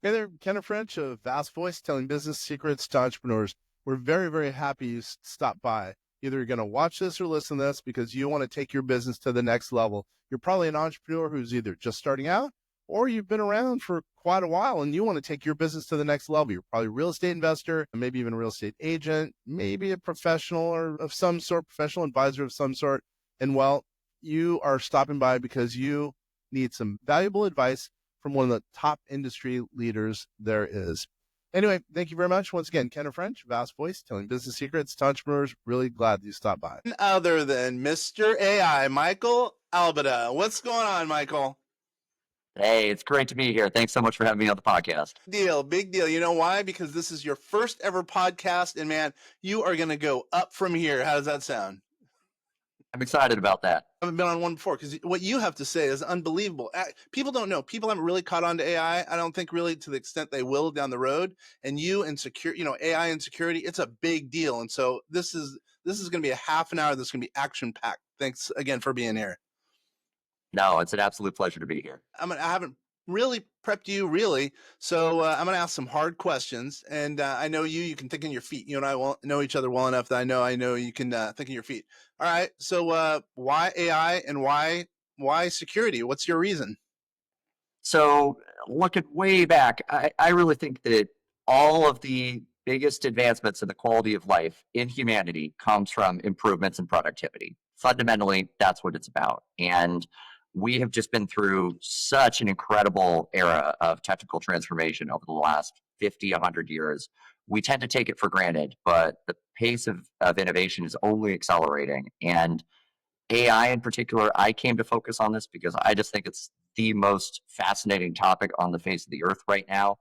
Hey there, Kenneth French of Vast Voice, telling business secrets to entrepreneurs. We're very, very happy you stopped by. Either you're going to watch this or listen to this because you want to take your business to the next level. You're probably an entrepreneur who's either just starting out or you've been around for quite a while and you want to take your business to the next level. You're probably a real estate investor, maybe even a real estate agent, maybe a professional or of some sort, professional advisor of some sort. And well, you are stopping by because you need some valuable advice from one of the top industry leaders there is. Anyway, thank you very much. Once again, Kenneth French, Vast Voice, telling business secrets to entrepreneurs. Really glad you stopped by. Other than Mr. AI, Michael Albada. What's going on, Michael? Hey, it's great to be here. Thanks so much for having me on the podcast. Big deal. You know why? Because this is your first ever podcast, and man, you are going to go up from here. How does that sound? I'm excited about that. I haven't been on one before because what you have to say is unbelievable. People don't know. People haven't really caught on to AI. I don't think really to the extent they will down the road. And you and AI and security, it's a big deal. And so this is going to be a half an hour that's going to be action packed. Thanks again for being here. No, it's an absolute pleasure to be here. I haven't really prepped you really. So I'm going to ask some hard questions, and I know you can think on your feet. You and I won't know each other well enough that I know you can think on your feet. All right. So why AI and why security? What's your reason? So looking way back, I really think that all of the biggest advancements in the quality of life in humanity comes from improvements in productivity. Fundamentally, that's what it's about. And we have just been through such an incredible era of technical transformation over the last 50, 100 years. We tend to take it for granted, but the pace of innovation is only accelerating. And AI in particular, I came to focus on this because I just think it's the most fascinating topic on the face of the earth right now.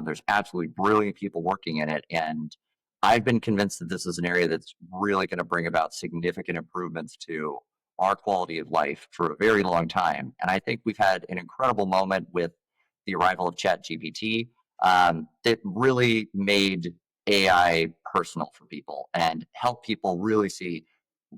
There's absolutely brilliant people working in it. And I've been convinced that this is an area that's really going to bring about significant improvements to our quality of life for a very long time. And I think we've had an incredible moment with the arrival of ChatGPT that really made AI personal for people and helped people really see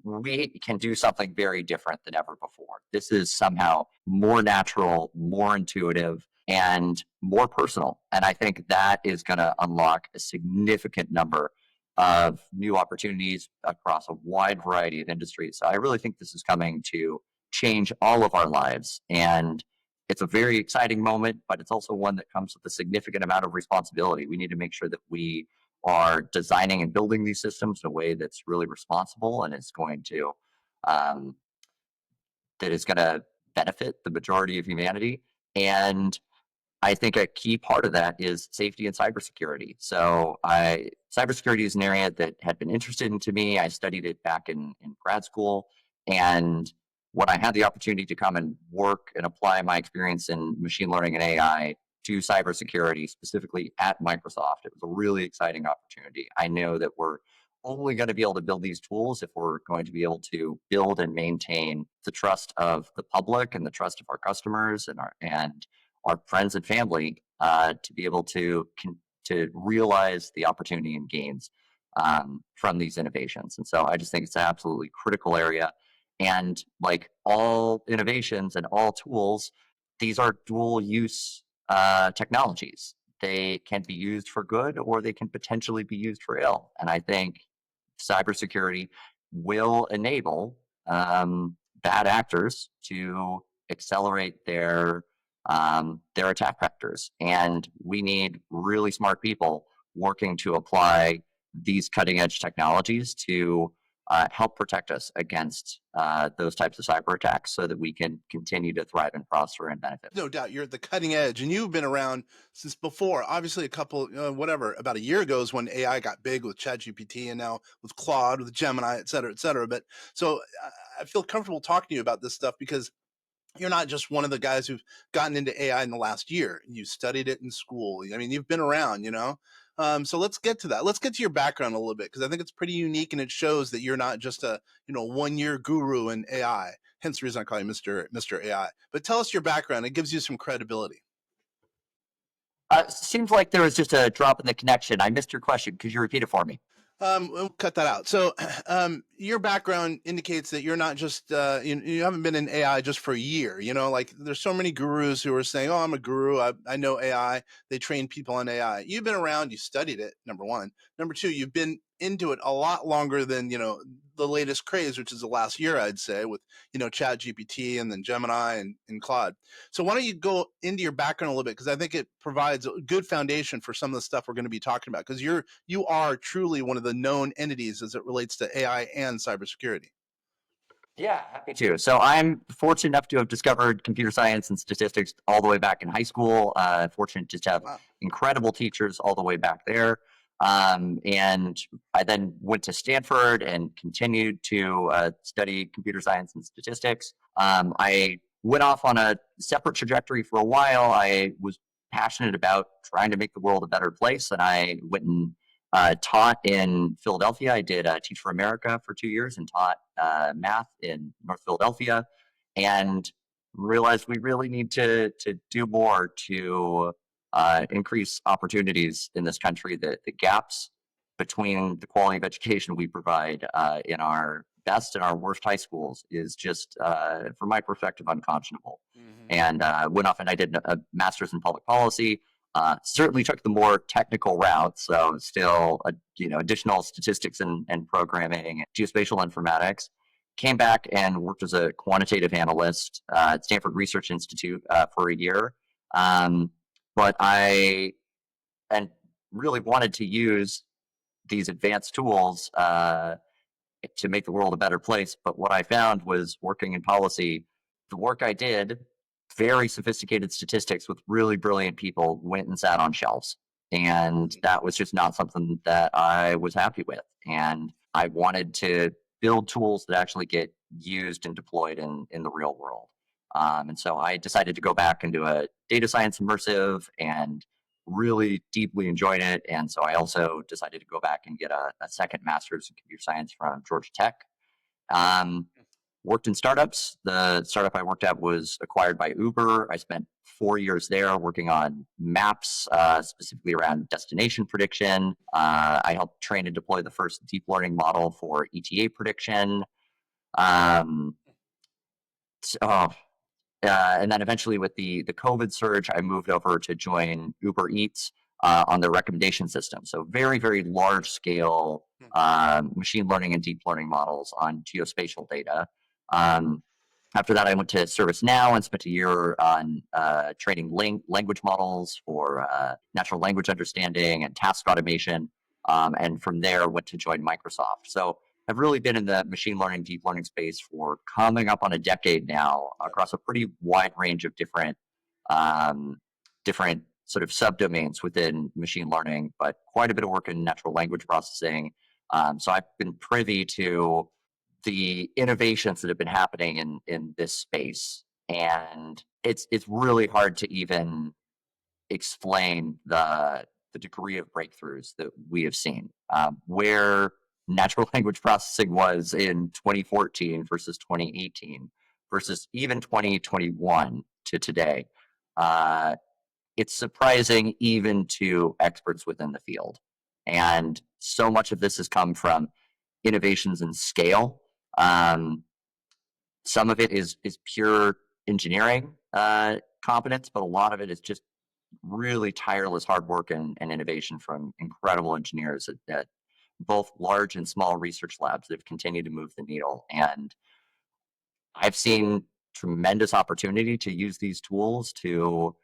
we can do something very different than ever before. This is somehow more natural, more intuitive, and more personal. And I think that is going to unlock a significant number of new opportunities across a wide variety of industries. So I really think this is coming to change all of our lives. And it's a very exciting moment, but it's also one that comes with a significant amount of responsibility. We need to make sure that we are designing and building these systems in a way that's really responsible and is going to benefit the majority of humanity. And I think a key part of that is safety and cybersecurity. So cybersecurity is an area that had been interested into me. I studied it back in grad school. And when I had the opportunity to come and work and apply my experience in machine learning and AI to cybersecurity, specifically at Microsoft, it was a really exciting opportunity. I know that we're only going to be able to build these tools if we're going to be able to build and maintain the trust of the public and the trust of our customers and our friends and family to be able to realize the opportunity and gains from these innovations. And so I just think it's an absolutely critical area. And like all innovations and all tools, these are dual use technologies. They can be used for good or they can potentially be used for ill. And I think cybersecurity will enable bad actors to accelerate their attack vectors. And we need really smart people working to apply these cutting edge technologies to help protect us against those types of cyber attacks so that we can continue to thrive and prosper and benefit. No doubt you're at the cutting edge and you've been around since before. Obviously about a year ago is when AI got big with ChatGPT and now with Claude, with Gemini, et cetera, et cetera. But so I feel comfortable talking to you about this stuff because you're not just one of the guys who've gotten into AI in the last year. You studied it in school. I mean, you've been around, So let's get to that. Let's get to your background a little bit because I think it's pretty unique and it shows that you're not just a 1-year guru in AI. Hence the reason I call you Mr. AI. But tell us your background. It gives you some credibility. Seems like there was just a drop in the connection. I missed your question. Could you repeat it for me? We'll cut that out. So, your background indicates that you're not just you haven't been in AI just for a year. Like there's so many gurus who are saying, "Oh, I'm a guru. I know AI." They train people on AI. You've been around. You studied it. Number one. Number two. You've been into it a lot longer than the latest craze, which is the last year, I'd say, with Chat GPT and then Gemini and Claude. So why don't you go into your background a little bit, because I think it provides a good foundation for some of the stuff we're going to be talking about, because you are truly one of the known entities as it relates to AI and cybersecurity. Yeah, happy to. So I'm fortunate enough to have discovered computer science and statistics all the way back in high school. Fortunate to have Wow. incredible teachers all the way back there. And I then went to Stanford and continued to study computer science and statistics. I went off on a separate trajectory for a while. I was passionate about trying to make the world a better place, and I went and taught in Philadelphia. I did Teach for America for 2 years and taught math in North Philadelphia, and realized we really need to do more to increase opportunities in this country. The gaps between the quality of education we provide in our best and our worst high schools is just, from my perspective, unconscionable. Mm-hmm. And went off and I did a master's in public policy. Certainly took the more technical route, so still additional statistics and programming, geospatial informatics. Came back and worked as a quantitative analyst at Stanford Research Institute for a year. But I really wanted to use these advanced tools to make the world a better place. But what I found was, working in policy, the work I did, very sophisticated statistics with really brilliant people, went and sat on shelves. And that was just not something that I was happy with. And I wanted to build tools that actually get used and deployed in the real world. And so I decided to go back and do a data science immersive, and really deeply enjoyed it. And so I also decided to go back and get a second master's in computer science from Georgia Tech. Worked in startups. The startup I worked at was acquired by Uber. I spent 4 years there working on maps, specifically around destination prediction. I helped train and deploy the first deep learning model for ETA prediction. And then eventually, with the COVID surge, I moved over to join Uber Eats on their recommendation system. So very, very large scale machine learning and deep learning models on geospatial data. After that, I went to ServiceNow and spent a year on training language models for natural language understanding and task automation. And from there, went to join Microsoft. So I've really been in the machine learning, deep learning space for coming up on a decade now, across a pretty wide range of different sort of subdomains within machine learning, but quite a bit of work in natural language processing. So I've been privy to the innovations that have been happening in this space, and it's really hard to even explain the degree of breakthroughs that we have seen. Where natural language processing was in 2014 versus 2018 versus even 2021 to today. It's surprising even to experts within the field. And so much of this has come from innovations in scale. Some of it is pure engineering competence, but a lot of it is just really tireless hard work and innovation from incredible engineers at both large and small research labs that have continued to move the needle. And I've seen tremendous opportunity to use these tools to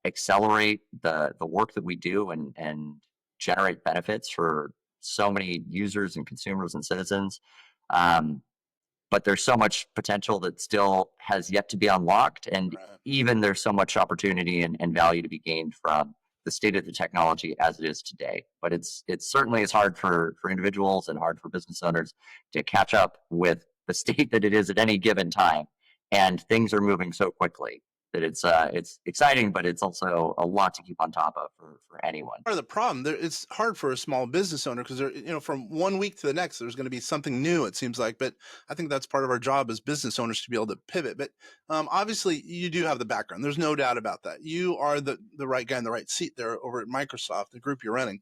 accelerate the work that we do and generate benefits for so many users and consumers and citizens. But there's so much potential that still has yet to be unlocked. And even there's so much opportunity and value to be gained from the state of the technology as it is today. But it's certainly is hard for individuals and hard for business owners to catch up with the state that it is at any given time. And things are moving so quickly. that it's exciting, but it's also a lot to keep on top of for anyone. Part of the problem there, it's hard for a small business owner because from one week to the next there's going to be something new, it seems like. But I think that's part of our job as business owners to be able to pivot. But obviously you do have the background, there's no doubt about that. You are the right guy in the right seat there over at Microsoft, the group you're running.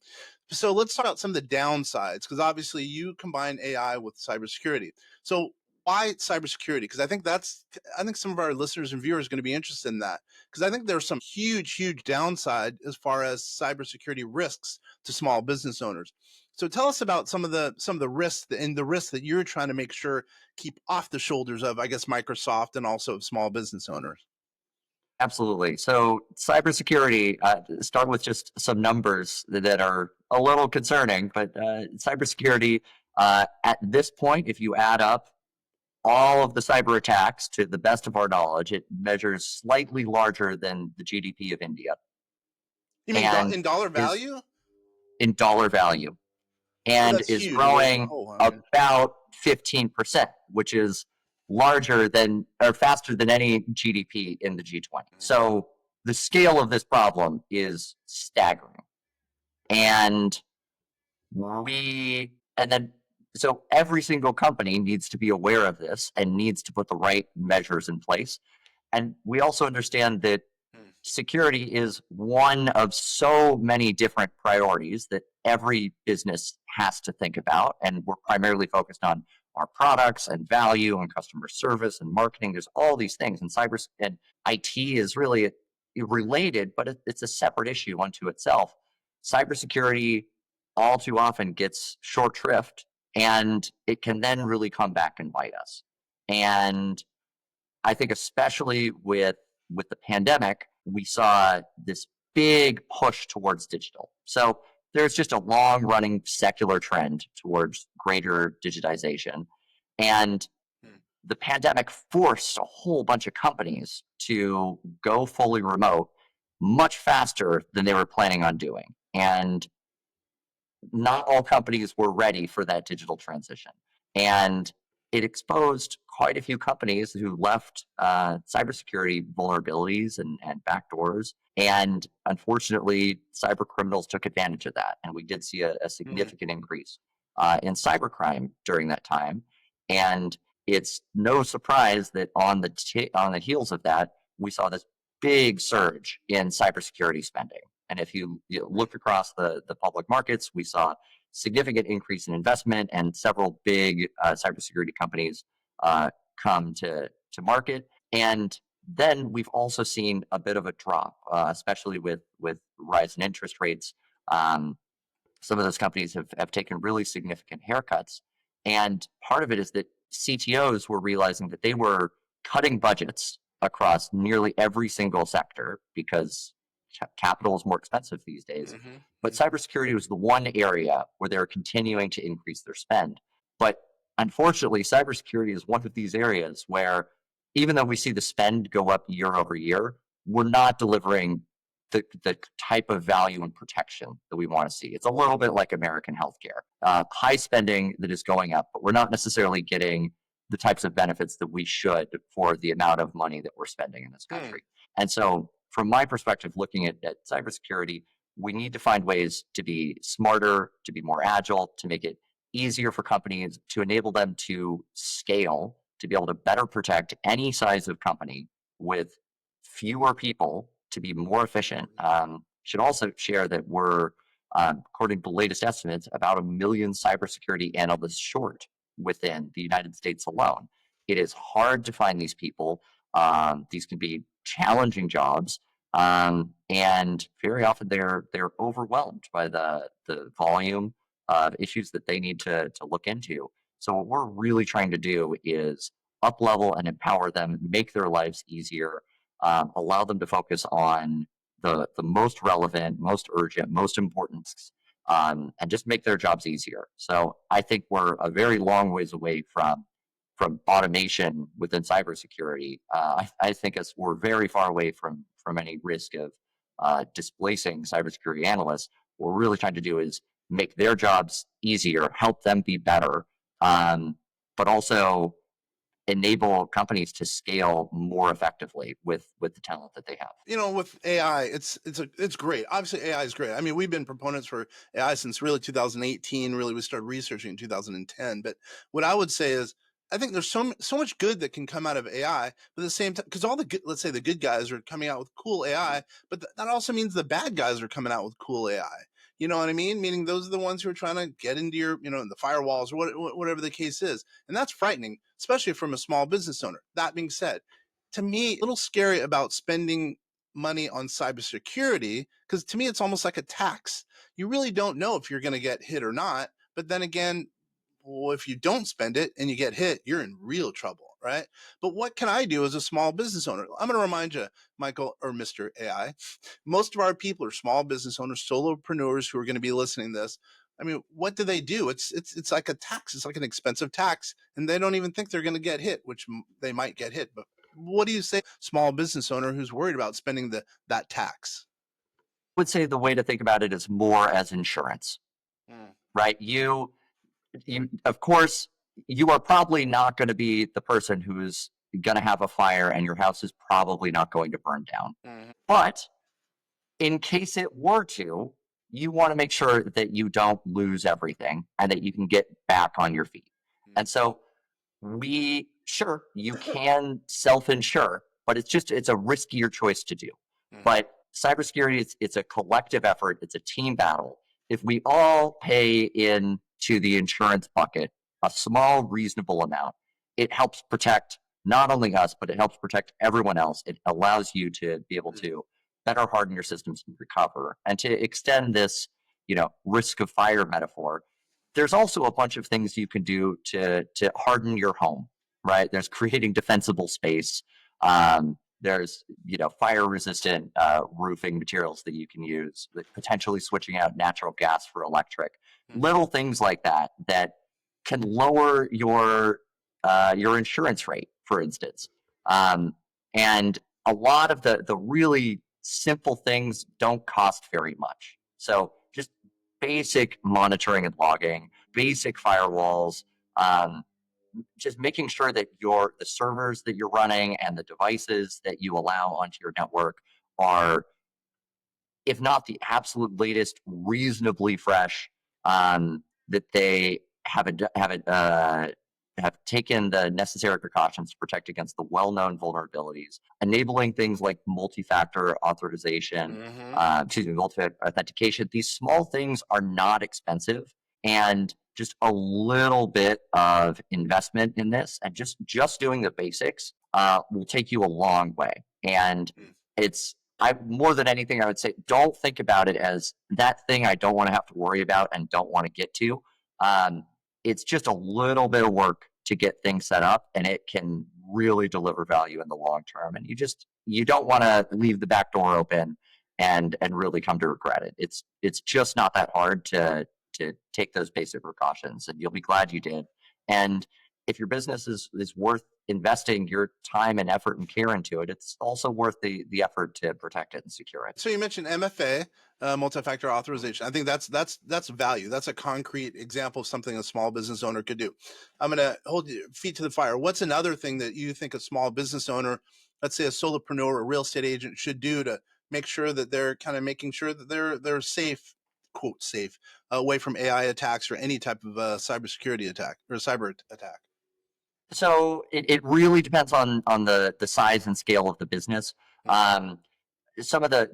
So let's talk about some of the downsides, because obviously you combine AI with cybersecurity. So why cybersecurity? Because I think some of our listeners and viewers are going to be interested in that, because I think there's some huge downside as far as cybersecurity risks to small business owners. So tell us about some of the risks and the risks that you're trying to make sure keep off the shoulders of, I guess, Microsoft and also of small business owners. Absolutely. So cybersecurity, start with just some numbers that are a little concerning, but cybersecurity, at this point, if you add up all of the cyber attacks, to the best of our knowledge, it measures slightly larger than the GDP of India. You mean And in dollar is value? in dollar value, Oh, and that's is huge. growing Oh, about 15%, which is larger than or faster than any GDP in the G20. So the scale of this problem is staggering. And so every single company needs to be aware of this and needs to put the right measures in place. And we also understand that security is one of so many different priorities that every business has to think about. And we're primarily focused on our products and value and customer service and marketing. There's all these things, and cyber and IT is really related, but it's a separate issue unto itself. Cybersecurity all too often gets short shrift, and it can then really come back and bite us. And I think especially with the pandemic, we saw this big push towards digital. So there's just a long running secular trend towards greater digitization. And the pandemic forced a whole bunch of companies to go fully remote much faster than they were planning on doing. And not all companies were ready for that digital transition. And it exposed quite a few companies who left cybersecurity vulnerabilities and backdoors. And unfortunately, cyber criminals took advantage of that. And we did see a significant increase in cybercrime during that time. And it's no surprise that on the heels of that, we saw this big surge in cybersecurity spending. And if you look across the public markets, we saw significant increase in investment and several big cybersecurity companies come to market. And then we've also seen a bit of a drop, especially with rise in interest rates. Some of those companies have taken really significant haircuts. And part of it is that CTOs were realizing that they were cutting budgets across nearly every single sector because capital is more expensive these days. But cybersecurity was the one area where they're continuing to increase their spend. But unfortunately, cybersecurity is one of these areas where even though we see the spend go up year over year, we're not delivering the type of value and protection that we want to see. It's a little bit like American healthcare. High spending that is going up, but we're not necessarily getting the types of benefits that we should for the amount of money that we're spending in this country. And so from my perspective, looking at cybersecurity, we need to find ways to be smarter, to be more agile, to make it easier for companies, to enable them to scale, to be able to better protect any size of company with fewer people, to be more efficient. Should also share that we're, according to the latest estimates, about 1 million cybersecurity analysts short within the United States alone. It is hard to find these people. These can be challenging jobs, and very often they're overwhelmed by the volume of issues that they need to look into. So what we're really trying to do is up level and empower them, make their lives easier, allow them to focus on the most relevant, most urgent, most important, and just make their jobs easier. So I think we're a very long ways away from automation within cybersecurity. I think we're very far away from any risk of displacing cybersecurity analysts. What we're really trying to do is make their jobs easier, help them be better, but also enable companies to scale more effectively with the talent that they have. With AI, it's great. Obviously, AI is great. I mean, we've been proponents for AI since really 2018. Really, we started researching in 2010. But what I would say is, I think there's so much good that can come out of AI. But at the same time, because all the good, let's say the good guys are coming out with cool AI, but that also means the bad guys are coming out with cool AI. You know what I mean? Meaning those are the ones who are trying to get into your, the firewalls or whatever the case is, and that's frightening, especially from a small business owner. That being said, to me, a little scary about spending money on cybersecurity, because to me it's almost like a tax. You really don't know if you're going to get hit or not, but then again, well, if you don't spend it and you get hit, you're in real trouble, right? But what can I do as a small business owner? I'm going to remind you, Michael, or Mr. AI, most of our people are small business owners, solopreneurs who are going to be listening to this. I mean, what do they do? It's like a tax. It's like an expensive tax, and they don't even think they're going to get hit, which they might get hit. But what do you say, small business owner who's worried about spending that tax? I would say the way to think about it is more as insurance, right? You of course, you are probably not going to be the person who's going to have a fire, and your house is probably not going to burn down. But in case it were to, you want to make sure that you don't lose everything and that you can get back on your feet. And so sure, you can self-insure, but it's a riskier choice to do. But cybersecurity, it's a collective effort. It's a team battle. If we all pay into the insurance bucket a small, reasonable amount, it helps protect not only us, but it helps protect everyone else. It allows you to be able to better harden your systems and recover. And to extend this, risk of fire metaphor, there's also a bunch of things you can do to harden your home, right? There's creating defensible space. There's fire resistant roofing materials that you can use, potentially switching out natural gas for electric. Little things like that can lower your insurance rate, for instance. And a lot of the really simple things don't cost very much. So just basic monitoring and logging, basic firewalls, just making sure that the servers that you're running and the devices that you allow onto your network are, if not the absolute latest, reasonably fresh, that they have taken the necessary precautions to protect against the well-known vulnerabilities, enabling things like multi-factor authorization, multi-factor authentication. These small things are not expensive, and just a little bit of investment in this and just doing the basics will take you a long way. And more than anything, I would say, don't think about it as that thing I don't want to have to worry about and don't want to get to. It's just a little bit of work to get things set up, and it can really deliver value in the long term. And you don't want to leave the back door open and really come to regret it. It's just not that hard to take those basic precautions, and you'll be glad you did. And if your business is worth investing your time and effort and care into it, it's also worth the effort to protect it and secure it. So you mentioned MFA, multi-factor authorization. I think that's value. That's a concrete example of something a small business owner could do. I'm going to hold your feet to the fire. What's another thing that you think a small business owner, let's say a solopreneur or a real estate agent, should do to make sure that they're kind of making sure that they're safe, quote safe, away from AI attacks or any type of cybersecurity attack or cyber attack? So it really depends on the size and scale of the business. Some of the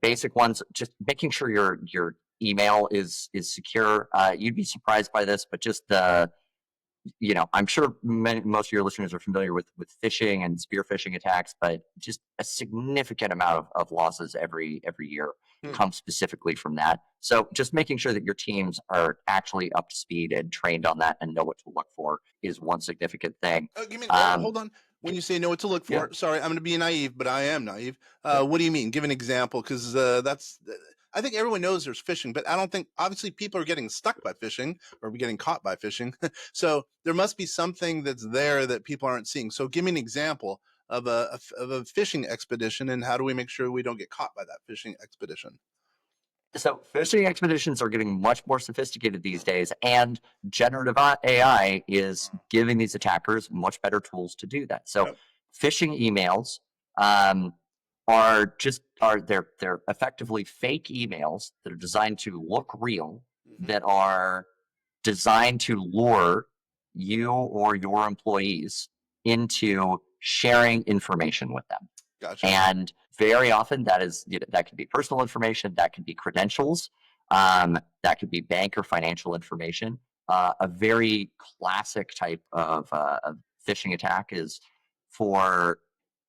basic ones, just making sure your email is secure. You'd be surprised by this, but just I'm sure most of your listeners are familiar with phishing and spear phishing attacks, but just a significant amount of losses every year comes specifically from that. So just making sure that your teams are actually up to speed and trained on that and know what to look for is one significant thing. Hold on. When you say know what to look for, Yeah. sorry, I'm going to be naive, but I am naive. What do you mean? Give an example, because I think everyone knows there's phishing, but I don't think, obviously, people are getting stuck by phishing or getting caught by phishing. So there must be something that's there that people aren't seeing. So give me an example of a phishing expedition, and how do we make sure we don't get caught by that phishing expedition? So phishing expeditions are getting much more sophisticated these days, and generative AI is giving these attackers much better tools to do that. So Yep. phishing emails they're effectively fake emails that are designed to look real, that are designed to lure you or your employees into sharing information with them. Gotcha. And very often that could be personal information, that could be credentials, that could be bank or financial information. A very classic type of phishing attack is for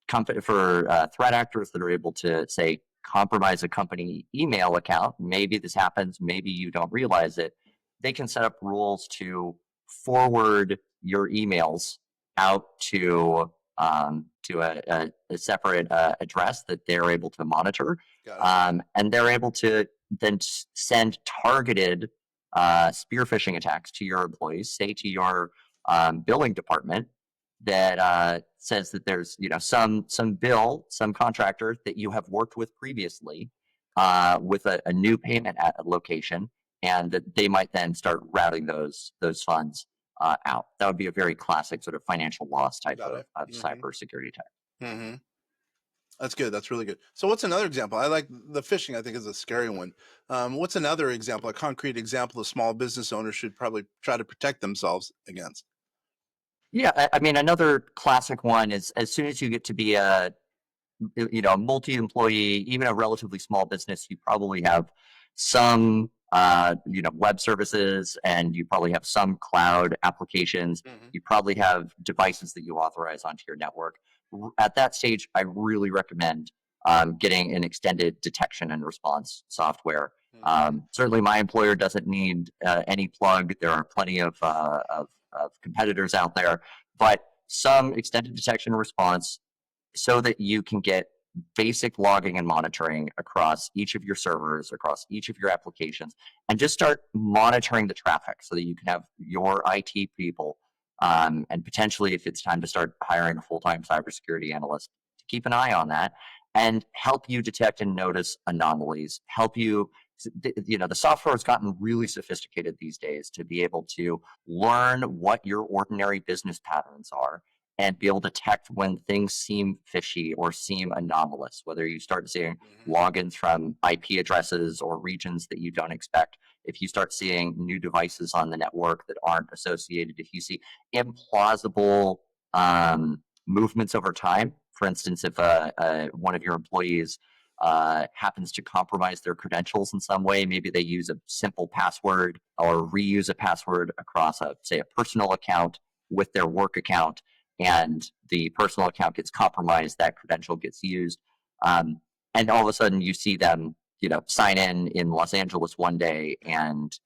threat actors that are able to, say, compromise a company email account. Maybe this happens, maybe you don't realize it. They can set up rules to forward your emails out to a separate address that they're able to monitor, and they're able to then send targeted spear phishing attacks to your employees, say to your billing department, that says that there's some some contractor that you have worked with previously with a new payment at a location, and that they might then start routing those funds out. That would be a very classic sort of financial loss type of cybersecurity attack. Mm-hmm. That's good. That's really good. So what's another example? I like the phishing, I think, is a scary one. What's another example, a concrete example a small business owners should probably try to protect themselves against? Yeah, I mean, another classic one is as soon as you get to be a multi-employee, even a relatively small business, you probably have some web services, and you probably have some cloud applications. You probably have devices that you authorize onto your network. At that stage, I really recommend getting an extended detection and response software. Certainly my employer doesn't need any plug. There are plenty of competitors out there, but some extended detection and response so that you can get basic logging and monitoring across each of your servers, across each of your applications, and just start monitoring the traffic so that you can have your IT people, and potentially, if it's time to start hiring a full-time cybersecurity analyst, to keep an eye on that and help you detect and notice anomalies, help you. The software has gotten really sophisticated these days to be able to learn what your ordinary business patterns are and be able to detect when things seem fishy or seem anomalous, whether you start seeing logins from IP addresses or regions that you don't expect, if you start seeing new devices on the network that aren't associated, if you see implausible movements over time. For instance, if one of your employees happens to compromise their credentials in some way, maybe they use a simple password or reuse a password across say a personal account with their work account, and the personal account gets compromised, that credential gets used, and all of a sudden you see them, sign in Los Angeles one day and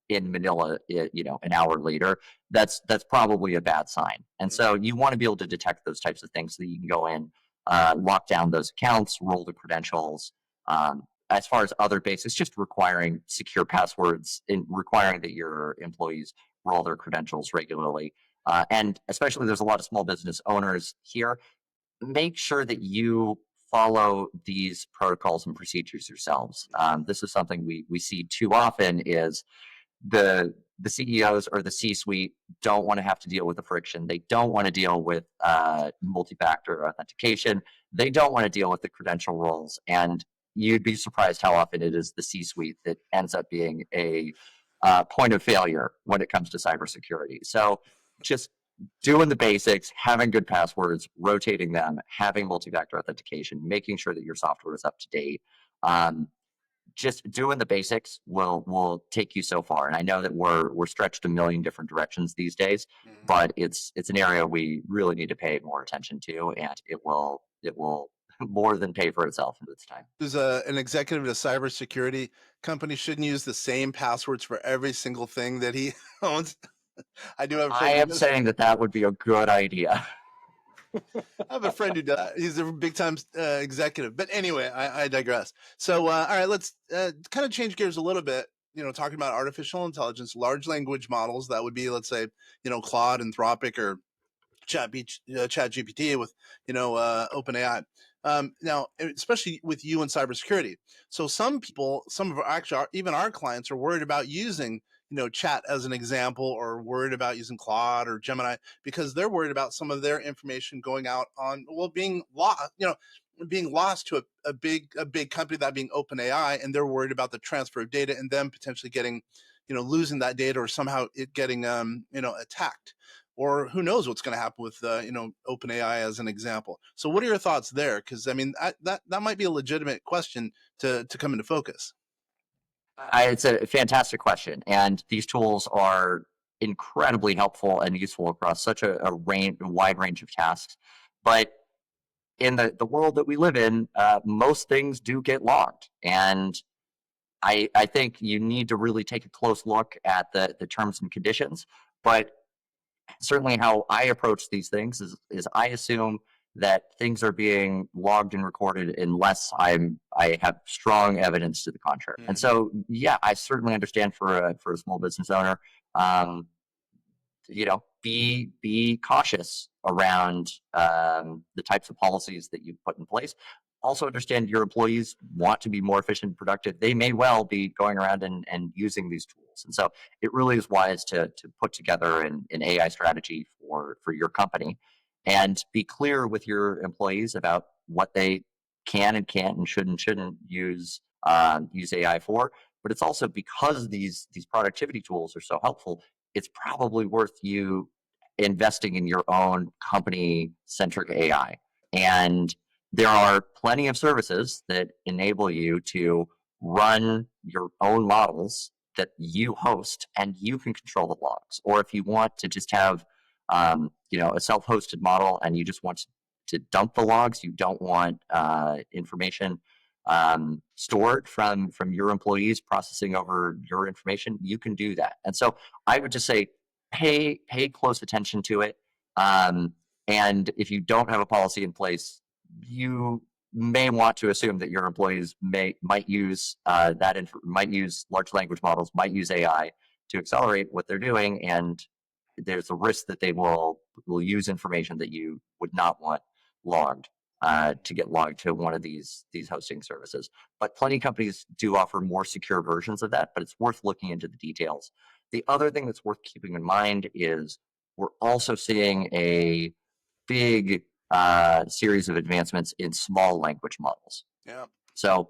in Manila, an hour later. That's probably a bad sign. And so you want to be able to detect those types of things so that you can go in, lock down those accounts, roll the credentials. As far as other basics, just requiring secure passwords and requiring that your employees roll their credentials regularly. And especially, there's a lot of small business owners here. Make sure that you follow these protocols and procedures yourselves. This is something we see too often is the CEOs or the C-suite don't want to have to deal with the friction. They don't want to deal with multi-factor authentication. They don't want to deal with the credential roles. And you'd be surprised how often it is the C-suite that ends up being a point of failure when it comes to cybersecurity. So just doing the basics, having good passwords, rotating them, having multi-factor authentication, making sure that your software is up to date. Just doing the basics will take you so far. And I know that we're stretched a million different directions these days, but it's an area we really need to pay more attention to, and it will more than pay for itself in its time. There's an executive at a cybersecurity company shouldn't use the same passwords for every single thing that he owns. I do have a friend. I am saying that would be a good idea. I have a friend who does that. He's a big time executive. But anyway, I digress. So, all right, let's kind of change gears a little bit. Talking about artificial intelligence, large language models. That would be, let's say, Claude, Anthropic, or Chat GPT with OpenAI. Now, especially with you in cybersecurity. So some people, some of even our clients are worried about using chat as an example, or worried about using Claude or Gemini because they're worried about some of their information going out on being lost. Being lost to a big company, that being OpenAI, and they're worried about the transfer of data and them potentially getting losing that data, or somehow it getting attacked, or who knows what's going to happen with OpenAI as an example. So what are your thoughts there? Because I mean that might be a legitimate question to come into focus. It's a fantastic question, and these tools are incredibly helpful and useful across such a wide range of tasks. But in the world that we live in, most things do get logged, and I think you need to really take a close look at the terms and conditions. But certainly how I approach these things is I assume that things are being logged and recorded unless I have strong evidence to the contrary. And so, yeah, I certainly understand for a small business owner, be cautious around the types of policies that you put in place. Also understand your employees want to be more efficient and productive. They may well be going around and using these tools. And so it really is wise to put together an AI strategy for your company and be clear with your employees about what they can and can't and shouldn't use AI for. But it's also because these productivity tools are so helpful, it's probably worth you investing in your own company-centric AI. And there are plenty of services that enable you to run your own models that you host, and you can control the logs. Or if you want to just have, a self-hosted model and you just want to dump the logs, you don't want information stored from your employees processing over your information, you can do that. And so I would just say pay close attention to it. And if you don't have a policy in place, you may want to assume that your employees might use might use large language models, might use AI to accelerate what they're doing, and there's a risk that they will use information that you would not want logged to get logged to one of these hosting services. But plenty of companies do offer more secure versions of that, but it's worth looking into the details. The other thing that's worth keeping in mind is we're also seeing a big series of advancements in small language models. Yeah. So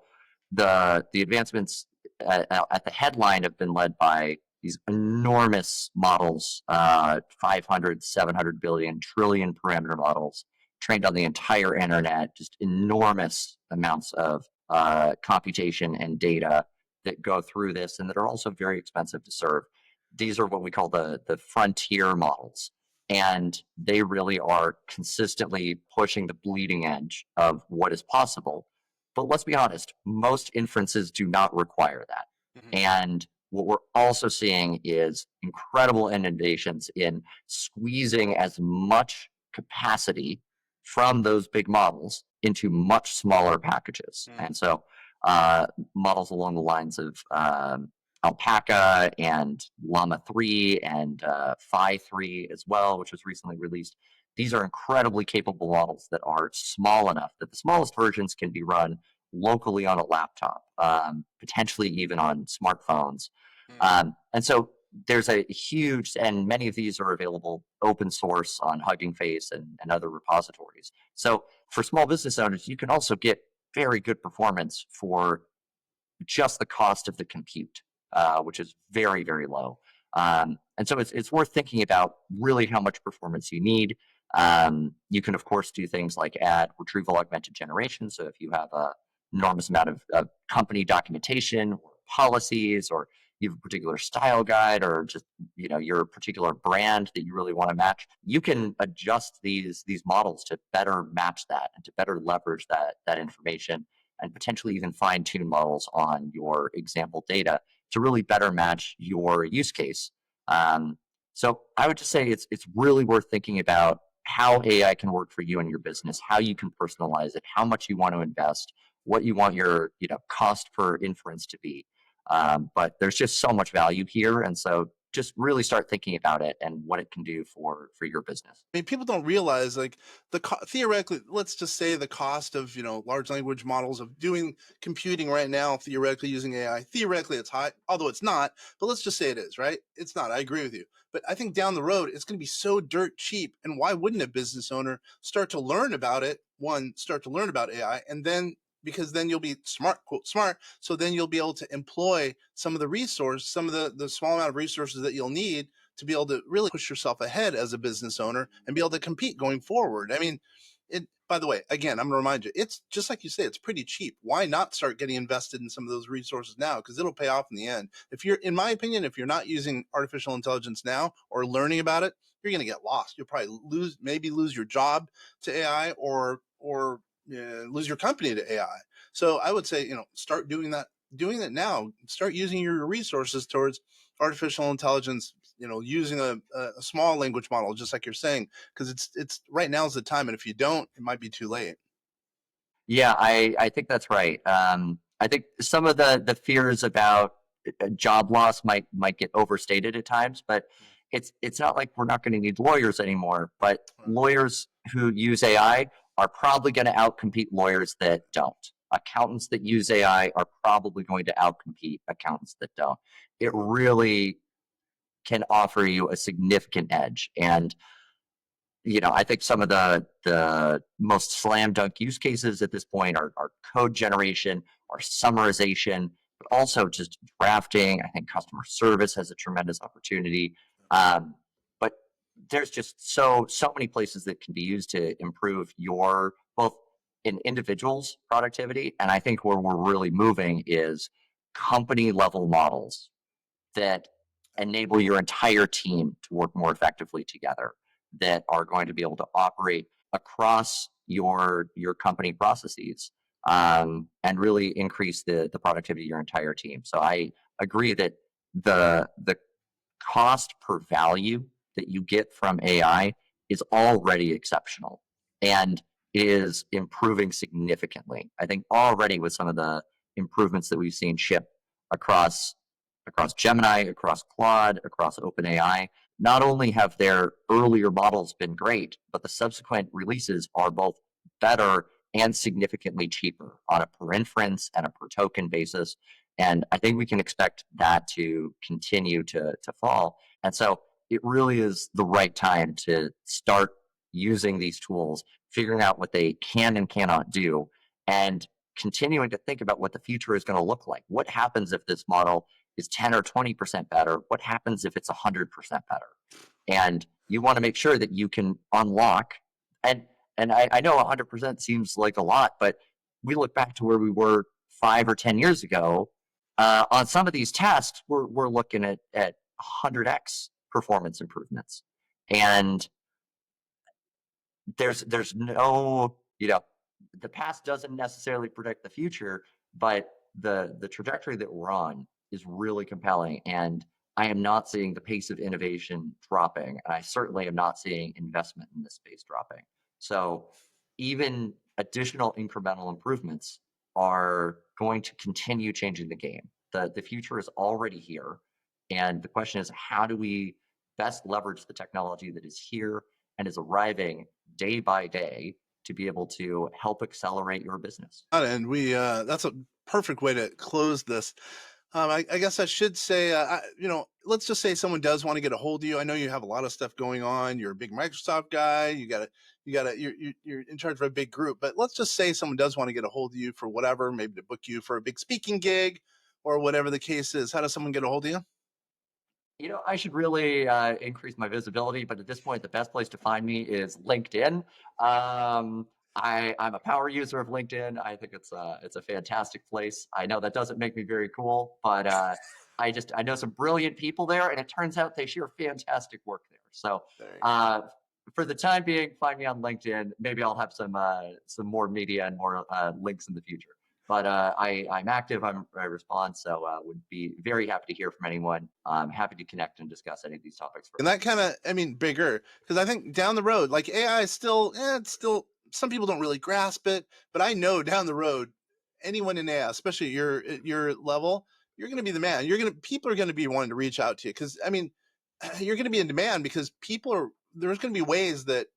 the advancements at the headline have been led by these enormous models, 500, 700 billion, trillion parameter models trained on the entire internet, just enormous amounts of computation and data that go through this, and that are also very expensive to serve. These are what we call the frontier models. And they really are consistently pushing the bleeding edge of what is possible. But let's be honest, most inferences do not require that. Mm-hmm. And what we're also seeing is incredible innovations in squeezing as much capacity from those big models into much smaller packages. Mm-hmm. And so models along the lines of Alpaca and Llama 3 and Phi 3 as well, which was recently released. These are incredibly capable models that are small enough that the smallest versions can be run locally on a laptop, potentially even on smartphones. And so there's a huge, and many of these are available open source on Hugging Face and other repositories. So for small business owners, you can also get very good performance for just the cost of the compute, which is very, very low. And so it's worth thinking about really how much performance you need. You can, of course, do things like add retrieval augmented generation. So if you have an enormous amount of company documentation or policies, or you have a particular style guide, or just your particular brand that you really want to match, you can adjust these models to better match that and to better leverage that information, and potentially even fine-tune models on your example data to really better match your use case. So I would just say it's really worth thinking about how AI can work for you and your business, how you can personalize it, how much you want to invest, what you want your cost per inference to be. But there's just so much value here, and so just really start thinking about it and what it can do for your business. I mean, people don't realize like theoretically, let's just say the cost of, large language models of doing computing right now, theoretically using AI, theoretically it's high, although it's not, but let's just say it is, right? It's not. I agree with you. But I think down the road, it's going to be so dirt cheap. And why wouldn't a business owner start to learn about it? One, start to learn about AI, and then because then you'll be smart, quote, smart. So then you'll be able to employ some of the resource, some of the small amount of resources that you'll need to be able to really push yourself ahead as a business owner and be able to compete going forward. I mean, by the way, again, I'm going to remind you, it's just like you say, it's pretty cheap. Why not start getting invested in some of those resources now? Because it'll pay off in the end. If you're, in my opinion, if you're not using artificial intelligence now or learning about it, you're going to get lost. You'll probably maybe lose your job to AI or lose your company to AI. So I would say, start doing it now. Start using your resources towards artificial intelligence, using a small language model, just like you're saying, because it's right now is the time. And if you don't, it might be too late. Yeah, I think that's right. I think some of the fears about job loss might get overstated at times, but it's not like we're not going to need lawyers anymore. But lawyers who use AI are probably going to outcompete lawyers that don't. Accountants that use AI are probably going to outcompete accountants that don't. It really can offer you a significant edge. And I think some of the most slam dunk use cases at this point are code generation or summarization, but also just drafting. I think customer service has a tremendous opportunity. But there's just so many places that can be used to improve your both an individual's productivity. And I think where we're really moving is company level models that enable your entire team to work more effectively together, that are going to be able to operate across your company processes, and really increase the productivity of your entire team. So I agree that the cost per value that you get from AI is already exceptional and is improving significantly. I think already with some of the improvements that we've seen ship across Gemini, across Claude, across OpenAI, not only have their earlier models been great, but the subsequent releases are both better and significantly cheaper on a per inference and a per token basis. And I think we can expect that to continue to fall. And so it really is the right time to start using these tools, figuring out what they can and cannot do, and continuing to think about what the future is going to look like. What happens if this model is 10 or 20% better? What happens if it's 100% better? And you want to make sure that you can unlock, and I know 100% seems like a lot, but we look back to where we were 5 or 10 years ago. On some of these tests, we're looking at 100x performance improvements, and there's no, the past doesn't necessarily predict the future, but the trajectory that we're on is really compelling. And I am not seeing the pace of innovation dropping. And I certainly am not seeing investment in this space dropping. So even additional incremental improvements are going to continue changing the game. The future is already here. And the question is, how do we best leverage the technology that is here and is arriving day by day to be able to help accelerate your business? And that's a perfect way to close this. I guess I should say, let's just say someone does want to get a hold of you. I know you have a lot of stuff going on. You're a big Microsoft guy. You're in charge of a big group. But let's just say someone does want to get a hold of you for whatever, maybe to book you for a big speaking gig or whatever the case is. How does someone get a hold of you? I should really increase my visibility, but at this point, the best place to find me is LinkedIn. I'm a power user of LinkedIn. I think it's a fantastic place. I know that doesn't make me very cool, but I know some brilliant people there, and it turns out they share fantastic work there. So for the time being, find me on LinkedIn. Maybe I'll have some more media and more links in the future. But I'm active. I respond. So would be very happy to hear from anyone. I'm happy to connect and discuss any of these topics. And that kind of, bigger, because I think down the road, like AI is still, it's still, some people don't really grasp it, but I know down the road, anyone in AI, especially at your level, you're going to be the man. People are going to be wanting to reach out to you. Because you're going to be in demand because there's going to be ways that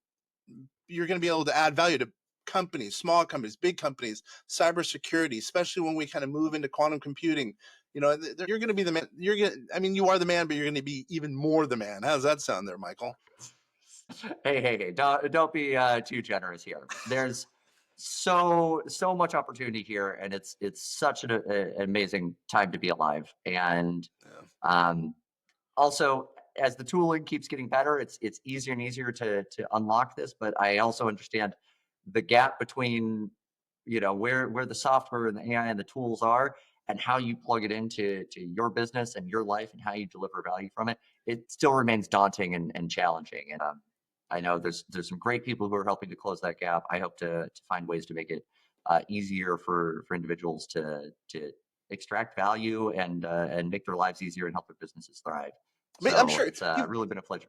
you're going to be able to add value to companies, small companies, big companies, cybersecurity, especially when we kind of move into quantum computing. You're going to be the man. You are the man, but you're going to be even more the man. How does that sound there, Michael? Hey, don't be too generous here. There's so much opportunity here, and it's such an amazing time to be alive. And also, as the tooling keeps getting better, it's easier and easier to unlock this. But I also understand the gap between where the software and the AI and the tools are, and how you plug it into your business and your life, and how you deliver value from it. It still remains daunting and challenging. And I know there's some great people who are helping to close that gap. I hope to find ways to make it easier for individuals to extract value and make their lives easier and help their businesses thrive. I'm So sure it's really been a pleasure.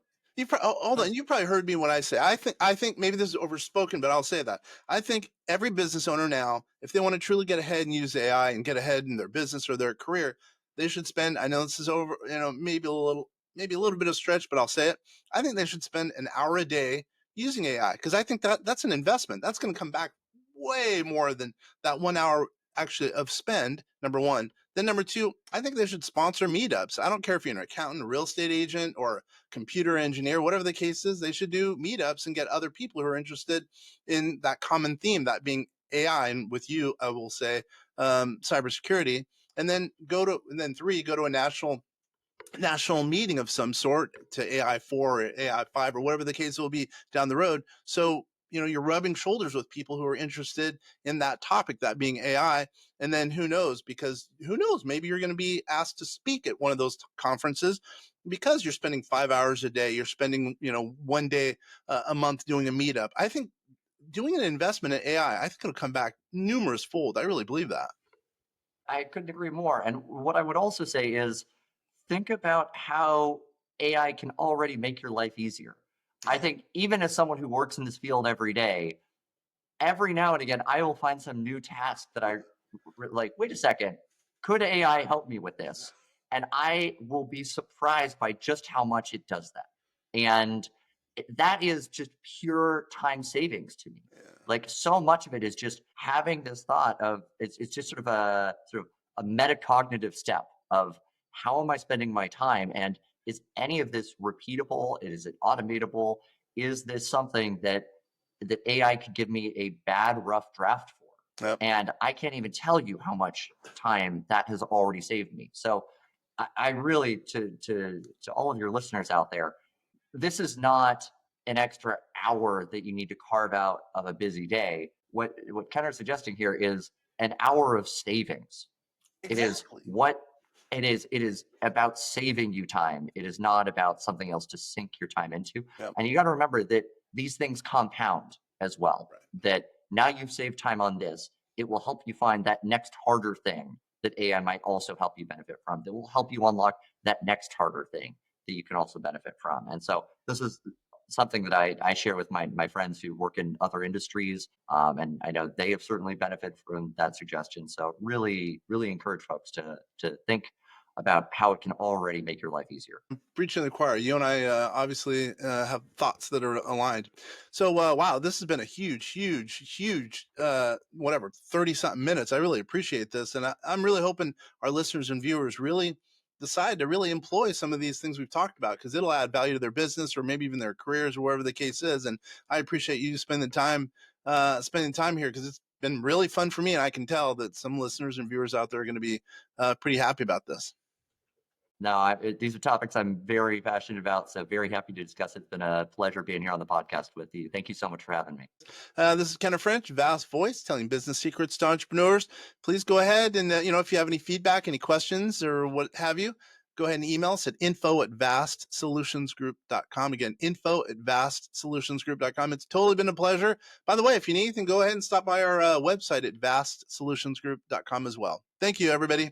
Hold on. You probably heard me when I say, I think maybe this is overspoken, but I'll say that. I think every business owner now, if they want to truly get ahead and use AI and get ahead in their business or their career, they should spend, I know this is over, maybe a little bit of stretch, but I'll say it. I think they should spend an hour a day using AI, because I think that's an investment. That's going to come back way more than that 1 hour actually of spend, number one. Then number two, I think they should sponsor meetups. I don't care if you're an accountant, a real estate agent, or computer engineer, whatever the case is. They should do meetups and get other people who are interested in that common theme, that being AI, and with you, I will say, cybersecurity. And then three, go to a national meeting of some sort, to AI4 or AI5 or whatever the case will be down the road. So you're rubbing shoulders with people who are interested in that topic, that being AI. And then who knows, maybe you're going to be asked to speak at one of those conferences, because you're spending 5 hours a day, you're spending 1 day a month doing a meetup. I think doing an investment in AI, I think it'll come back numerous fold. I really believe that. I couldn't agree more. And what I would also say is, think about how AI can already make your life easier. I think even as someone who works in this field every day, every now and again, I will find some new task that I like, wait a second, could AI help me with this? And I will be surprised by just how much it does that. And that is just pure time savings to me. Yeah. Like, so much of it is just having this thought of, it's just sort of a metacognitive step of, how am I spending my time? And is any of this repeatable? Is it automatable? Is this something that AI could give me a bad, rough draft for? Yep. And I can't even tell you how much time that has already saved me. So I really, to all of your listeners out there, this is not an extra hour that you need to carve out of a busy day. What Kenner's suggesting here is an hour of savings. Exactly. It is about saving you time. It is not about something else to sink your time into. Yep. And you got to remember that these things compound as well. Right. That now you've saved time on this, it will help you find that next harder thing that AI might also help you benefit from, that will help you unlock that next harder thing that you can also benefit from. And so this is something that I share with my friends who work in other industries. And I know they have certainly benefited from that suggestion. So really, really encourage folks to think about how it can already make your life easier. Preaching the choir. You and I obviously have thoughts that are aligned. So, wow, this has been a huge, 30-something minutes. I really appreciate this. And I'm really hoping our listeners and viewers really decide to really employ some of these things we've talked about, because it'll add value to their business or maybe even their careers or whatever the case is. And I appreciate you spending time here, because it's been really fun for me. And I can tell that some listeners and viewers out there are going to be pretty happy about this. No, these are topics I'm very passionate about, so very happy to discuss it. It's been a pleasure being here on the podcast with you. Thank you so much for having me. This is Kenner French, Vast Voice, telling business secrets to entrepreneurs. Please go ahead and, if you have any feedback, any questions, or what have you, go ahead and email us at info@vastsolutionsgroup.com. Again, info@vastsolutionsgroup.com. It's totally been a pleasure. By the way, if you need anything, go ahead and stop by our website at vastsolutionsgroup.com as well. Thank you, everybody.